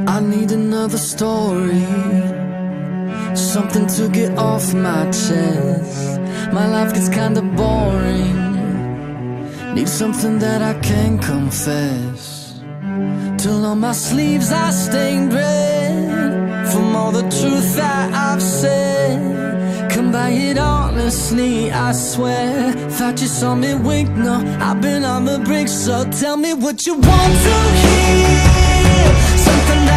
I need another story, something to get off my chest. My life gets kinda boring, need something that I can confess. Till on my sleeves I stained red from all the truth that I've said. Come by it honestly, I swear. Thought you saw me wink, no, I've been on the brink. So tell me what you want to hear, something